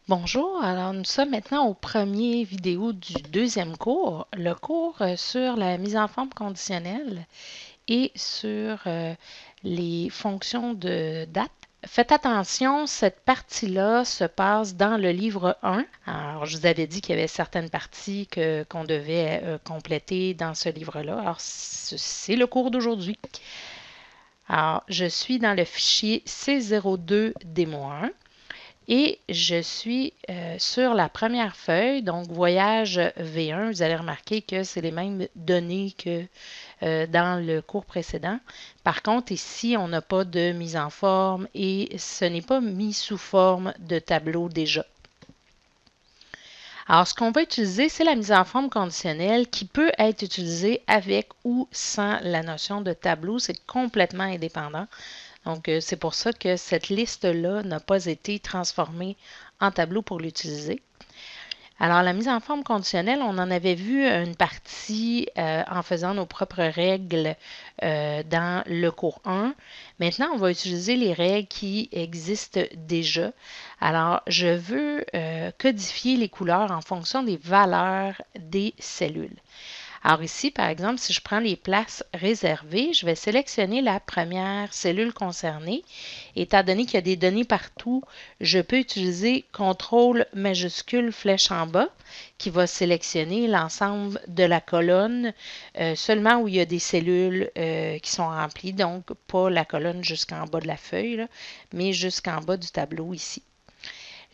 Bonjour, alors nous sommes maintenant au premier vidéo du deuxième cours, le cours sur la mise en forme conditionnelle et sur les fonctions de date. Faites attention, cette partie-là se passe dans le livre 1. Alors, je vous avais dit qu'il y avait certaines parties qu'on devait compléter dans ce livre-là. Alors, c'est le cours d'aujourd'hui. Alors, je suis dans le fichier C02 démo 1. Et je suis sur la première feuille, donc voyage V1. Vous allez remarquer que c'est les mêmes données que dans le cours précédent. Par contre, ici, on n'a pas de mise en forme et ce n'est pas mis sous forme de tableau déjà. Alors, ce qu'on va utiliser, c'est la mise en forme conditionnelle qui peut être utilisée avec ou sans la notion de tableau. C'est complètement indépendant. Donc, c'est pour ça que cette liste-là n'a pas été transformée en tableau pour l'utiliser. Alors, la mise en forme conditionnelle, on en avait vu une partie en faisant nos propres règles dans le cours 1. Maintenant, on va utiliser les règles qui existent déjà. Alors, je veux codifier les couleurs en fonction des valeurs des cellules. Alors ici, par exemple, si je prends les places réservées, je vais sélectionner la première cellule concernée. Étant donné qu'il y a des données partout, je peux utiliser CTRL majuscule flèche en bas qui va sélectionner l'ensemble de la colonne seulement où il y a des cellules qui sont remplies, donc pas la colonne jusqu'en bas de la feuille, là, mais jusqu'en bas du tableau ici.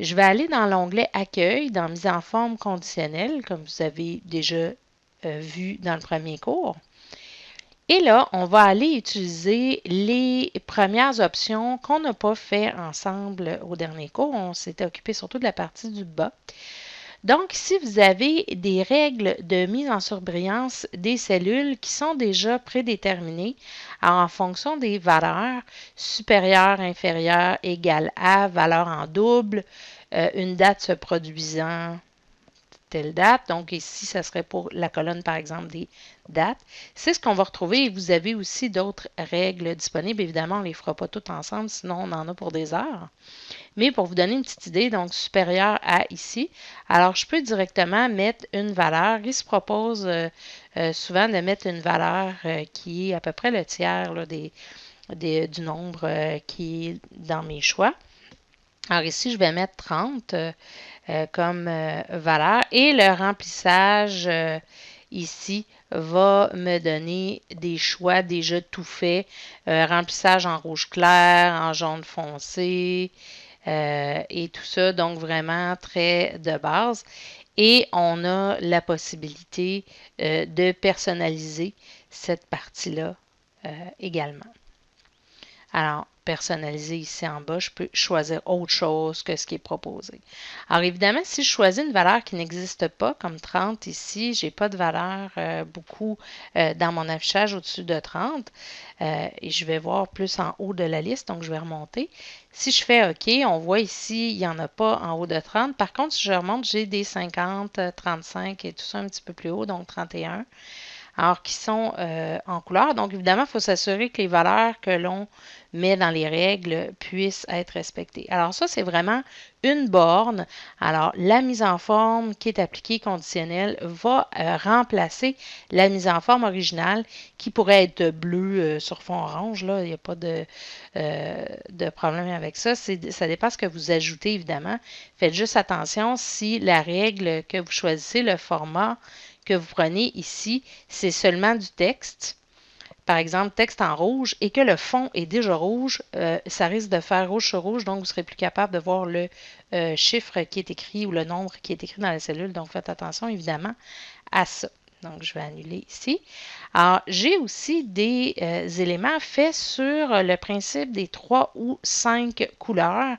Je vais aller dans l'onglet Accueil, dans Mise en forme conditionnelle, comme vous avez déjà vu dans le premier cours. Et là, on va aller utiliser les premières options qu'on n'a pas fait ensemble au dernier cours. On s'était occupé surtout de la partie du bas. Donc, ici, vous avez des règles de mise en surbrillance des cellules qui sont déjà prédéterminées en fonction des valeurs supérieures, inférieures, égales à, valeur en double, une date se produisant telle date. Donc ici, ça serait pour la colonne, par exemple, des dates. C'est ce qu'on va retrouver et vous avez aussi d'autres règles disponibles. Évidemment, on ne les fera pas toutes ensemble, sinon on en a pour des heures. Mais pour vous donner une petite idée, donc supérieure à ici, alors je peux directement mettre une valeur. Il se propose souvent de mettre une valeur qui est à peu près le tiers là, du nombre qui est dans mes choix. Alors ici, je vais mettre 30 comme valeur et le remplissage ici va me donner des choix déjà tout faits. Remplissage en rouge clair, en jaune foncé et tout ça. Donc vraiment très de base. Et on a la possibilité de personnaliser cette partie-là également. Alors, personnaliser ici en bas, je peux choisir autre chose que ce qui est proposé. Alors, évidemment, si je choisis une valeur qui n'existe pas, comme 30 ici, je n'ai pas de valeur beaucoup dans mon affichage au-dessus de 30. Et je vais voir plus en haut de la liste, donc je vais remonter. Si je fais OK, on voit ici, il n'y en a pas en haut de 30. Par contre, si je remonte, j'ai des 50, 35 et tout ça un petit peu plus haut, donc 31. Alors, qui sont en couleur. Donc, évidemment, il faut s'assurer que les valeurs que l'on met dans les règles puissent être respectées. Alors, ça, c'est vraiment une borne. Alors, la mise en forme qui est appliquée conditionnelle va remplacer la mise en forme originale qui pourrait être bleue sur fond orange. Là, il n'y a pas de problème avec ça. Ça dépend ce que vous ajoutez, évidemment. Faites juste attention si la règle que vous choisissez, le format que vous prenez ici, c'est seulement du texte, par exemple texte en rouge, et que le fond est déjà rouge, ça risque de faire rouge sur rouge, donc vous ne serez plus capable de voir le chiffre qui est écrit ou le nombre qui est écrit dans la cellule. Donc faites attention évidemment à ça. Donc, je vais annuler ici. Alors, j'ai aussi des éléments faits sur le principe des 3 ou 5 couleurs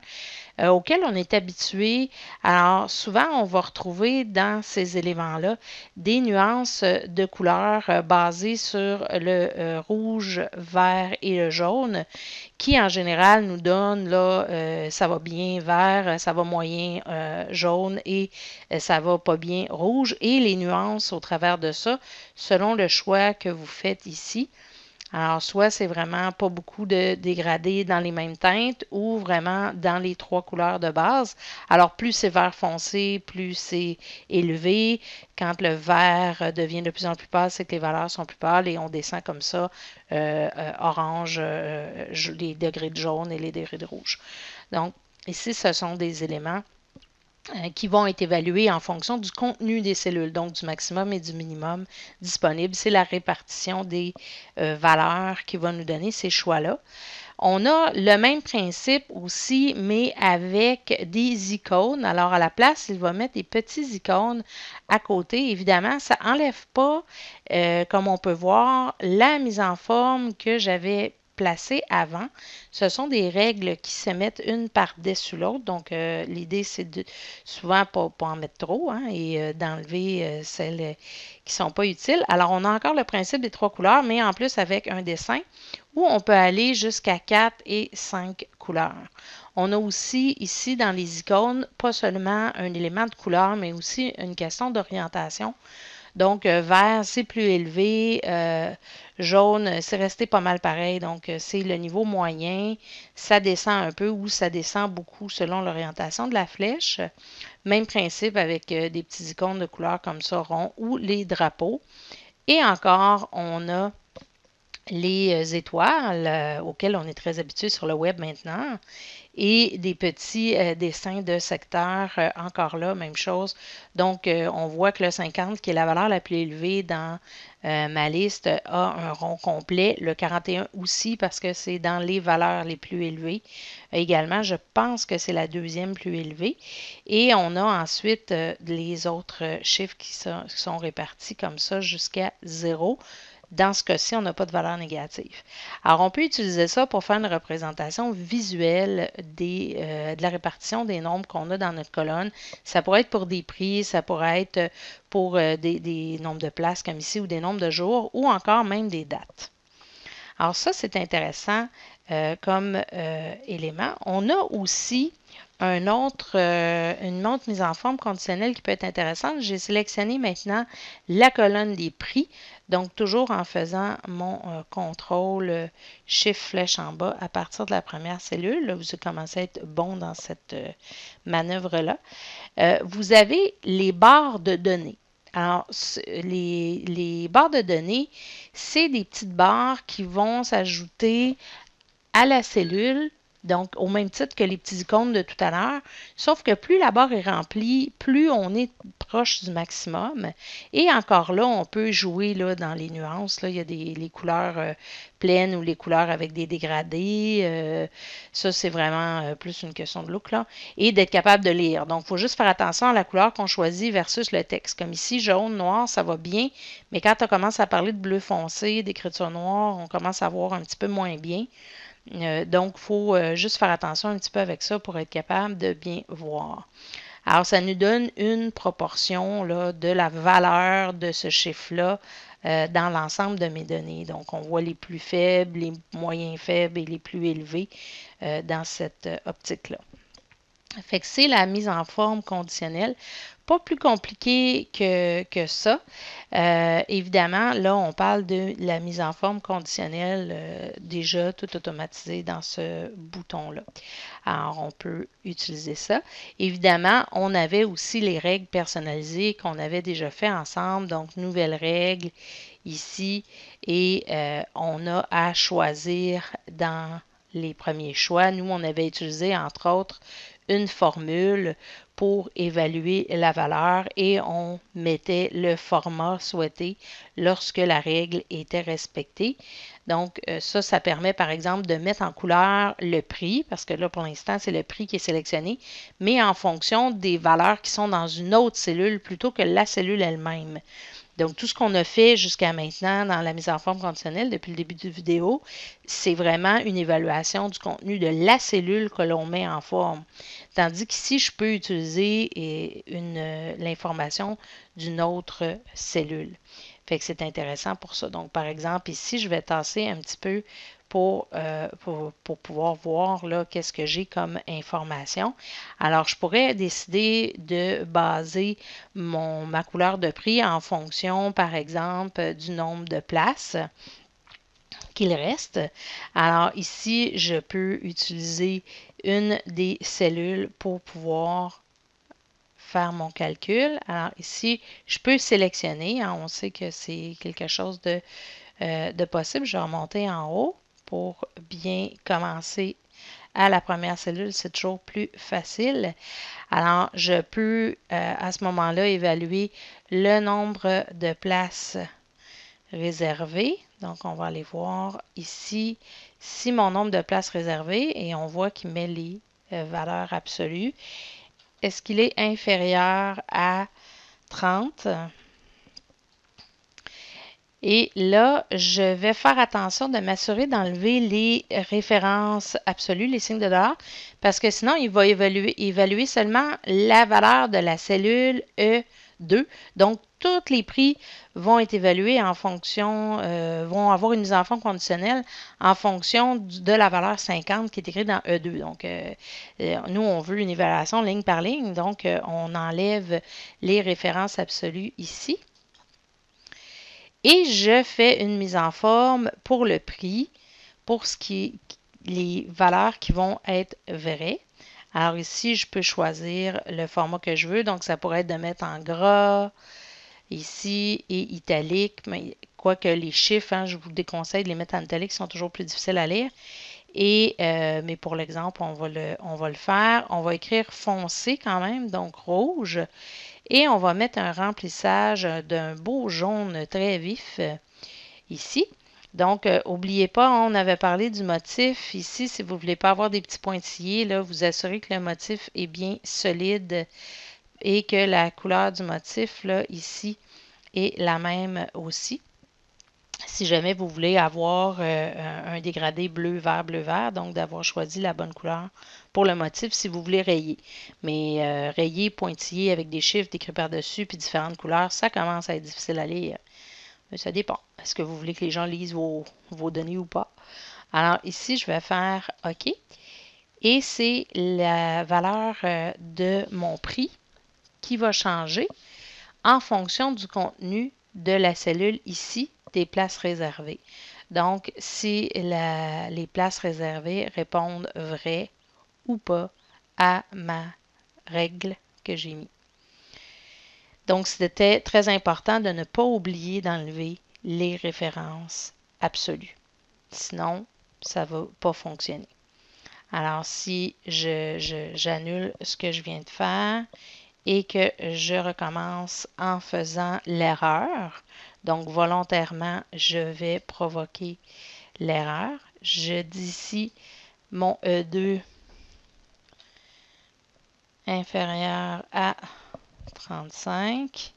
auxquels on est habitué. Alors, souvent, on va retrouver dans ces éléments-là des nuances de couleurs basées sur le rouge, vert et le jaune, qui en général nous donnent, là, ça va bien vert, ça va moyen jaune et ça va pas bien rouge. Et les nuances au travers de ça, selon le choix que vous faites ici. Alors, soit c'est vraiment pas beaucoup de dégradés dans les mêmes teintes ou vraiment dans les trois couleurs de base. Alors, plus c'est vert foncé, plus c'est élevé. Quand le vert devient de plus en plus pâle, c'est que les valeurs sont plus pâles et on descend comme ça orange, les degrés de jaune et les degrés de rouge. Donc, ici, ce sont des éléments qui vont être évalués en fonction du contenu des cellules, donc du maximum et du minimum disponible. C'est la répartition des valeurs qui va nous donner ces choix-là. On a le même principe aussi, mais avec des icônes. Alors, à la place, il va mettre des petits icônes à côté. Évidemment, ça n'enlève pas, comme on peut voir, la mise en forme que j'avais placée avant. Ce sont des règles qui se mettent une par-dessus l'autre. Donc, l'idée, c'est de souvent pas en mettre trop et d'enlever celles qui ne sont pas utiles. Alors, on a encore le principe des trois couleurs, mais en plus avec un dessin où on peut aller jusqu'à 4 et 5 couleurs. On a aussi ici dans les icônes, pas seulement un élément de couleur, mais aussi une question d'orientation. Donc, vert, c'est plus élevé. Jaune, c'est resté pas mal pareil. Donc, c'est le niveau moyen. Ça descend un peu ou ça descend beaucoup selon l'orientation de la flèche. Même principe avec des petits icônes de couleur comme ça, rond, ou les drapeaux. Et encore, on a les étoiles auxquelles on est très habitué sur le web maintenant et des petits dessins de secteurs, encore là, même chose. Donc, on voit que le 50, qui est la valeur la plus élevée dans ma liste, a un rond complet. Le 41 aussi, parce que c'est dans les valeurs les plus élevées. Également, je pense que c'est la deuxième plus élevée. Et on a ensuite les autres chiffres qui sont répartis comme ça jusqu'à 0. Dans ce cas-ci, on n'a pas de valeur négative. Alors, on peut utiliser ça pour faire une représentation visuelle de la répartition des nombres qu'on a dans notre colonne. Ça pourrait être pour des prix, ça pourrait être pour des nombres de places comme ici ou des nombres de jours ou encore même des dates. Alors ça, c'est intéressant comme élément. On a aussi une autre mise en forme conditionnelle qui peut être intéressante. J'ai sélectionné maintenant la colonne des prix. Donc, toujours en faisant mon contrôle chiffre flèche en bas à partir de la première cellule. Là, vous commencez à être bon dans cette manœuvre-là. Vous avez les barres de données. Alors, les barres de données, c'est des petites barres qui vont s'ajouter à la cellule, donc au même titre que les petits icônes de tout à l'heure, sauf que plus la barre est remplie, plus on est proche du maximum. Et encore là, on peut jouer là, dans les nuances. Là, il y a les couleurs pleines ou les couleurs avec des dégradés. Ça, c'est vraiment plus une question de look. Là. Et d'être capable de lire. Donc, il faut juste faire attention à la couleur qu'on choisit versus le texte. Comme ici, jaune, noir, ça va bien. Mais quand on commence à parler de bleu foncé, d'écriture noire, on commence à voir un petit peu moins bien. Donc, il faut juste faire attention un petit peu avec ça pour être capable de bien voir. Alors, ça nous donne une proportion là, de la valeur de ce chiffre-là dans l'ensemble de mes données. Donc, on voit les plus faibles, les moyens faibles et les plus élevés dans cette optique-là. Fait que c'est la mise en forme conditionnelle. Pas plus compliqué que ça. Évidemment, là, on parle de la mise en forme conditionnelle déjà tout automatisée dans ce bouton-là. Alors, on peut utiliser ça. Évidemment, on avait aussi les règles personnalisées qu'on avait déjà fait ensemble. Donc, nouvelles règles ici. Et on a à choisir dans les premiers choix. Nous, on avait utilisé, entre autres, une formule pour évaluer la valeur et on mettait le format souhaité lorsque la règle était respectée. Donc, ça permet par exemple de mettre en couleur le prix, parce que là, pour l'instant, c'est le prix qui est sélectionné, mais en fonction des valeurs qui sont dans une autre cellule plutôt que la cellule elle-même. Donc, tout ce qu'on a fait jusqu'à maintenant dans la mise en forme conditionnelle depuis le début de la vidéo, c'est vraiment une évaluation du contenu de la cellule que l'on met en forme. Tandis qu'ici, je peux utiliser l'information d'une autre cellule. Fait que c'est intéressant pour ça. Donc, par exemple, ici, je vais tasser un petit peu pour pouvoir voir là, qu'est-ce que j'ai comme information. Alors, je pourrais décider de baser ma couleur de prix en fonction, par exemple, du nombre de places. qu'il reste. Alors ici, je peux utiliser une des cellules pour pouvoir faire mon calcul. Alors ici, je peux sélectionner. Hein, on sait que c'est quelque chose de possible. Je vais remonter en haut pour bien commencer à la première cellule. C'est toujours plus facile. Alors, je peux à ce moment-là évaluer le nombre de places réservées. Donc, on va aller voir ici si mon nombre de places réservées et on voit qu'il met les valeurs absolues. Est-ce qu'il est inférieur à 30? Et là, je vais faire attention de m'assurer d'enlever les références absolues, les signes de dollar, parce que sinon, il va évaluer seulement la valeur de la cellule E2. Donc, tous les prix vont être évalués en fonction, vont avoir une mise en forme conditionnelle en fonction de la valeur 50 qui est écrite dans E2. Donc, nous, on veut une évaluation ligne par ligne, donc on enlève les références absolues ici. Et je fais une mise en forme pour le prix, pour ce qui est les valeurs qui vont être vraies. Alors ici, je peux choisir le format que je veux. Donc, ça pourrait être de mettre en gras ici et italique. Mais quoique les chiffres, hein, je vous déconseille de les mettre en italique, ils sont toujours plus difficiles à lire. Et, mais pour l'exemple, on va le faire. On va écrire foncé quand même, donc rouge. Et on va mettre un remplissage d'un beau jaune très vif ici. Donc, n'oubliez pas, on avait parlé du motif. Ici, si vous ne voulez pas avoir des petits pointillés, là, vous assurez que le motif est bien solide et que la couleur du motif, là, ici, est la même aussi. Si jamais vous voulez avoir un dégradé bleu-vert, donc d'avoir choisi la bonne couleur pour le motif si vous voulez rayer. Mais rayer, pointillé avec des chiffres décrits par-dessus puis différentes couleurs, ça commence à être difficile à lire. Mais ça dépend. Est-ce que vous voulez que les gens lisent vos données ou pas? Alors ici, je vais faire OK. Et c'est la valeur de mon prix qui va changer en fonction du contenu de la cellule ici, des places réservées. Donc, si les places réservées répondent vrai ou pas à ma règle que j'ai mis. Donc, c'était très important de ne pas oublier d'enlever les références absolues. Sinon, ça ne va pas fonctionner. Alors, si j'annule ce que je viens de faire et que je recommence en faisant l'erreur, donc volontairement, je vais provoquer l'erreur. Je dis ici mon E2 inférieur à 35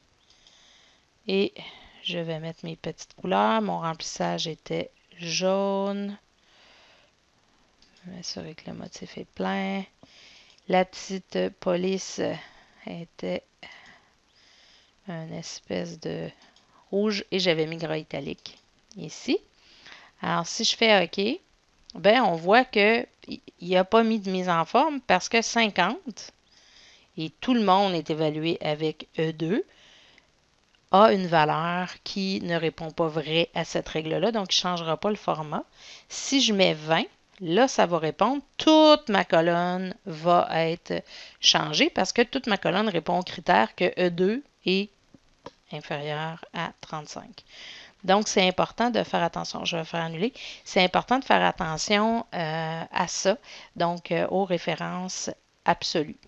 et je vais mettre mes petites couleurs. Mon remplissage était jaune. Je vais m'assurer que le motif est plein. La petite police était une espèce de rouge et j'avais mis gras italique ici. Alors, si je fais OK, ben on voit qu'il n'a pas mis de mise en forme parce que 50, et tout le monde est évalué avec E2, a une valeur qui ne répond pas vrai à cette règle-là, donc il ne changera pas le format. Si je mets 20, là, ça va répondre. Toute ma colonne va être changée parce que toute ma colonne répond au critère que E2 est inférieur à 35. Donc, c'est important de faire attention. Je vais faire annuler. C'est important de faire attention à ça, donc aux références absolues.